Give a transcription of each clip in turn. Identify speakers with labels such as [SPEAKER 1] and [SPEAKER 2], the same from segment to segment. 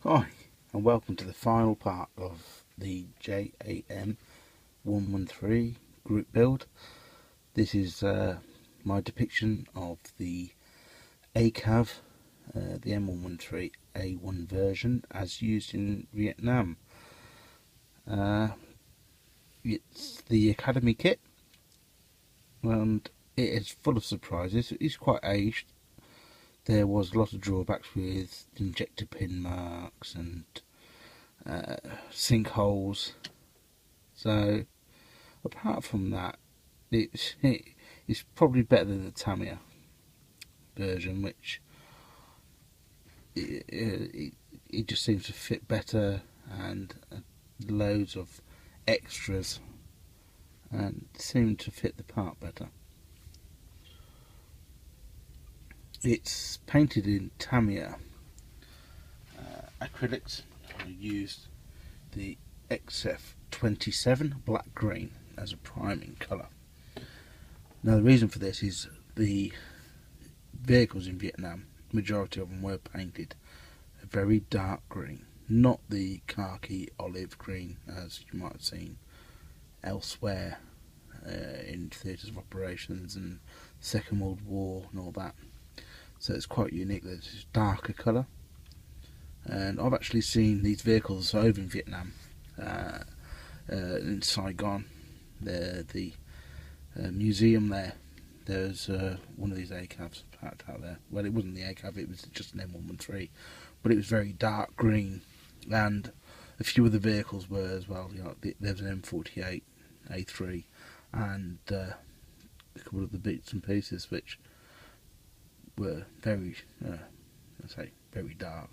[SPEAKER 1] Hi, and welcome to the final part of the JAM113 group build. This is my depiction of the ACAV, the M113A1 version as used in Vietnam. It's the Academy kit, and it is full of surprises. It is quite aged. There was a lot of drawbacks with injector pin marks and sinkholes. So apart from that, it's probably better than the Tamiya version, which it just seems to fit better, and loads of extras and seem to fit the part better. It's painted in Tamiya acrylics. I used the XF27 black green as a priming colour. Now the reason for this is the vehicles in Vietnam, majority of them were painted a very dark green, not the khaki olive green as you might have seen elsewhere in theatres of operations and Second World War and all that. So it's quite unique that it's a darker colour. And I've actually seen these vehicles over in Vietnam, in Saigon. The museum there. There's one of these ACAVs packed out there. Well, it wasn't the ACAV, it was just an M113, but it was very dark green, and a few of the vehicles were as well. You know, there's an M48 A3, and a couple of the bits and pieces which were very, very dark.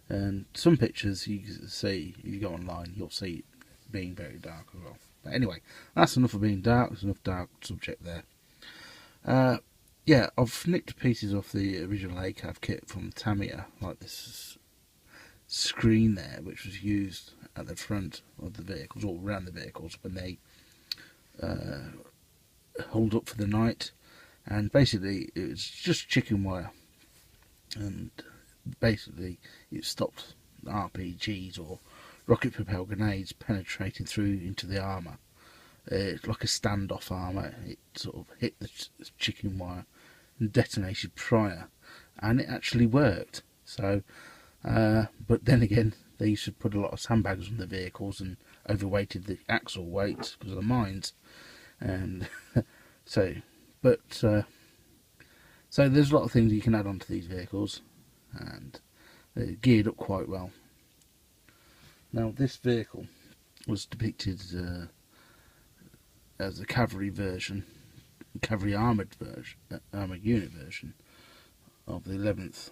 [SPEAKER 1] And some pictures you see, if you go online, you'll see it being very dark as well. But anyway, that's enough of being dark. There's enough dark subject there. Yeah, I've nicked pieces off the original ACAV kit from Tamiya, like this screen there, which was used at the front of the vehicles, or around the vehicles, when they hold up for the night. And basically, it was just chicken wire, and basically it stopped RPGs or rocket propelled grenades penetrating through into the armour. It's like a standoff armour. It sort of hit the chicken wire and detonated prior, and it actually worked. So, but then again, they used to put a lot of sandbags on the vehicles and overweighted the axle weights because of the mines, and so there's a lot of things you can add onto these vehicles, and they're geared up quite well. Now, this vehicle was depicted as a cavalry version, cavalry armoured unit version of the 11th,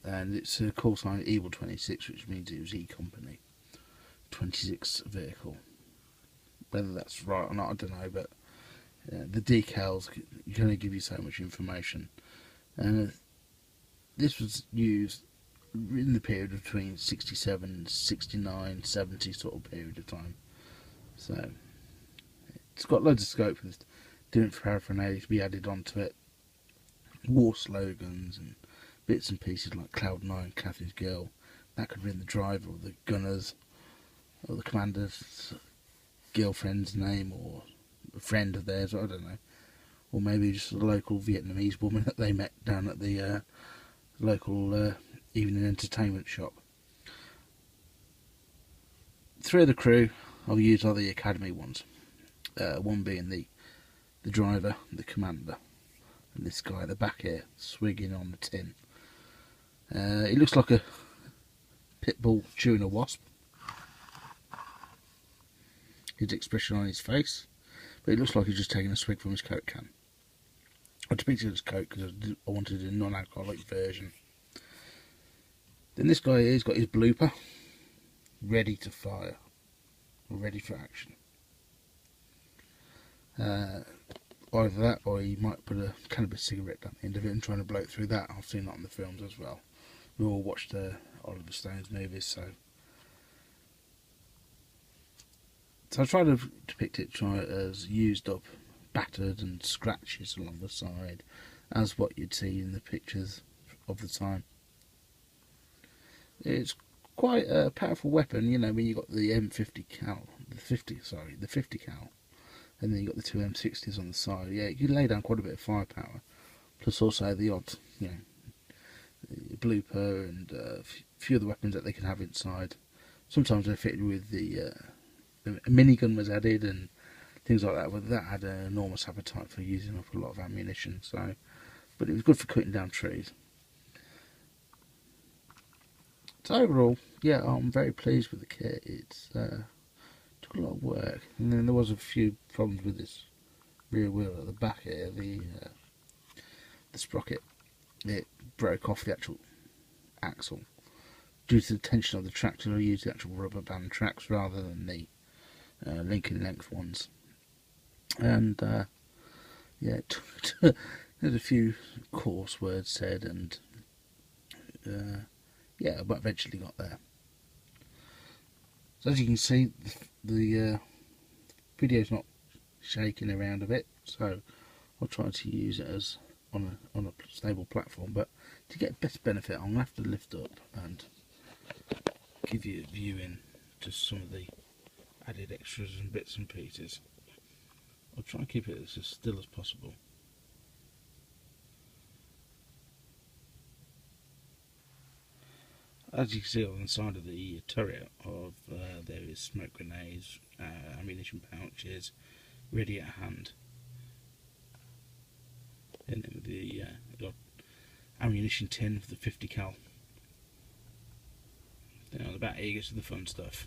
[SPEAKER 1] and it's a call sign Eagle 26, which means it was E Company 26 vehicle. Whether that's right or not, I don't know, but the decals can only give you so much information. And this was used in the period between 67, 69, 70 sort of period of time. So it's got loads of scope for different paraphernalia to be added onto it. War slogans and bits and pieces like Cloud 9, Catherine's Girl. That could have been the driver or the gunners or the commander's girlfriend's name or a friend of theirs, I don't know. Or maybe just a local Vietnamese woman that they met down at the local evening entertainment shop. 3 of the crew I've used are the Academy ones. One being the driver, the commander, and this guy at the back here, swigging on the tin. He looks like a pit bull chewing a wasp. His expression on his face, but it looks like he's just taking a swig from his Coke can. I depicted it as Coke because I wanted a non-alcoholic version. Then this guy here, he's got his blooper, ready to fire, ready for action. Either that, or he might put a cannabis cigarette down the end of it and trying to blow it through that. I've seen that on the films as well. We all watched Oliver Stone's movies, so I try to depict it as used up, battered and scratches along the side, as what you'd see in the pictures of the time. It's quite a powerful weapon. You know, when you got the M50 cal, the 50 cal, and then you got the two M60s on the side. Yeah, you can lay down quite a bit of firepower. Plus also the odd, you know, blooper and a few of the weapons that they can have inside. Sometimes they're fitted with the minigun was added and things like that. But that had an enormous appetite for using up a lot of ammunition. So, but it was good for cutting down trees. So overall, yeah, I'm very pleased with the kit. It's took a lot of work, and then there was a few problems with this rear wheel at the back here. The sprocket, it broke off the actual axle due to the tension of the tracks. I used the actual rubber band tracks rather than the Lincoln length ones, and yeah, there's a few coarse words said, and yeah, but eventually got there. So as you can see, the video's not shaking around a bit, so I'll try to use it as on a stable platform. But to get best benefit, I'm going to have to lift up and give you a view in just some of the added extras and bits and pieces. I'll try and keep it as still as possible. As you can see on the side of the turret, there is smoke grenades, ammunition pouches, ready at hand, and then with the ammunition tin for the 50 cal. Then on the back here gets to the fun stuff.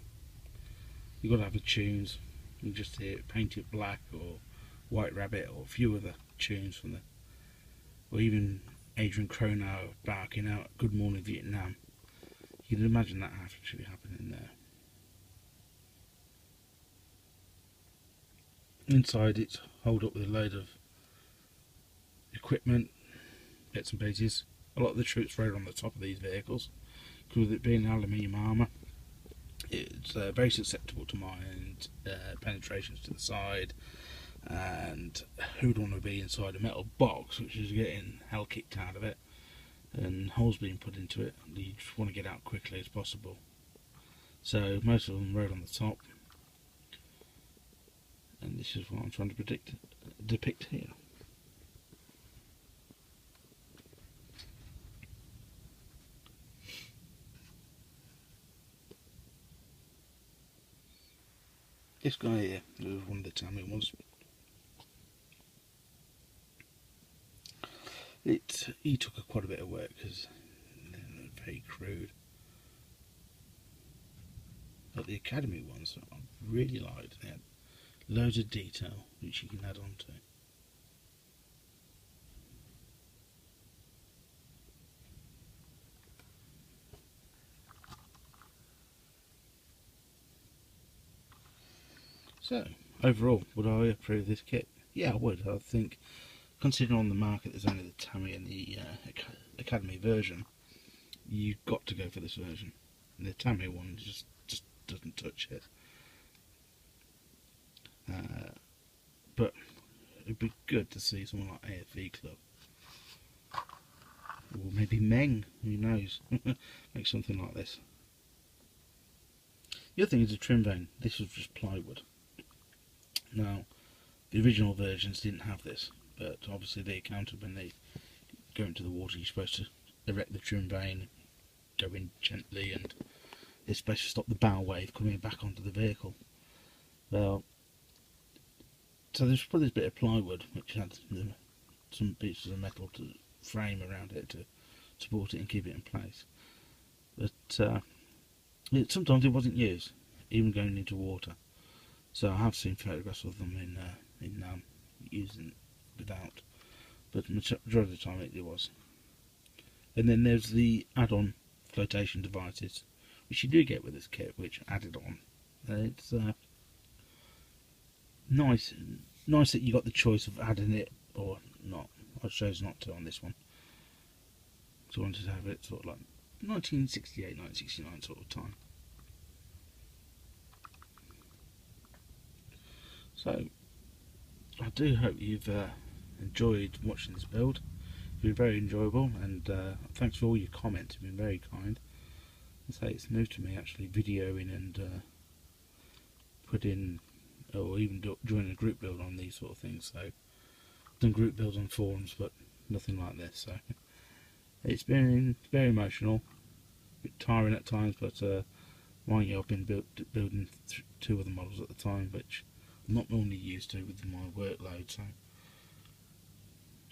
[SPEAKER 1] You've got to have the tunes. You can just hear it painted black or White Rabbit or a few other tunes from the, or even Adrian Cronauer barking out "Good Morning Vietnam." You can imagine that actually happening there. Inside it's holed up with a load of equipment, bits and pieces. A lot of the troops rode on the top of these vehicles because with it being aluminium armour, it's very susceptible to mine penetrations to the side, and who'd want to be inside a metal box which is getting hell kicked out of it and holes being put into it. You just want to get out quickly as possible. So most of them rode on the top, and this is what I'm trying to depict here. This guy here was one of the Tammy ones. He took quite a bit of work because they're very crude. But the Academy ones I really liked. They had loads of detail which you can add on to. So overall, would I approve this kit? Yeah, I would. I think, considering on the market there's only the Tammy and the Academy version, you've got to go for this version. And the Tammy one just doesn't touch it. But it'd be good to see someone like AFV Club, or maybe Meng, who knows, make something like this. The other thing is the trim vane. This was just plywood. Now, the original versions didn't have this, but obviously they accounted when they go into the water, you're supposed to erect the trim vane, go in gently, and it's supposed to stop the bow wave coming back onto the vehicle. Well, so there's put this bit of plywood which had some pieces of metal to frame around it to support it and keep it in place. But sometimes it wasn't used, even going into water. So I have seen photographs of them in using without, but majority of the time it was. And then there's the add-on flotation devices, which you do get with this kit, which added on. It's nice that you got the choice of adding it or not. I chose not to on this one, so I wanted to have it sort of like 1968, 1969 sort of time. So I do hope you've enjoyed watching this build. It's been very enjoyable, and thanks for all your comments. You've been very kind. I say it's new to me actually videoing and putting or even joining a group build on these sort of things. So I've done group builds on forums, but nothing like this. So it's been very emotional, a bit tiring at times, but mind you, I've been building 2 other models at the time, which I'm not normally used to with my workload. So,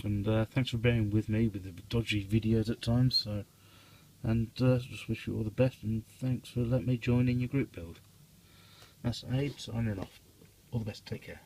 [SPEAKER 1] and thanks for bearing with me with the dodgy videos at times. So, and just wish you all the best, and thanks for letting me join in your group build. That's Abe signing off. All the best. Take care.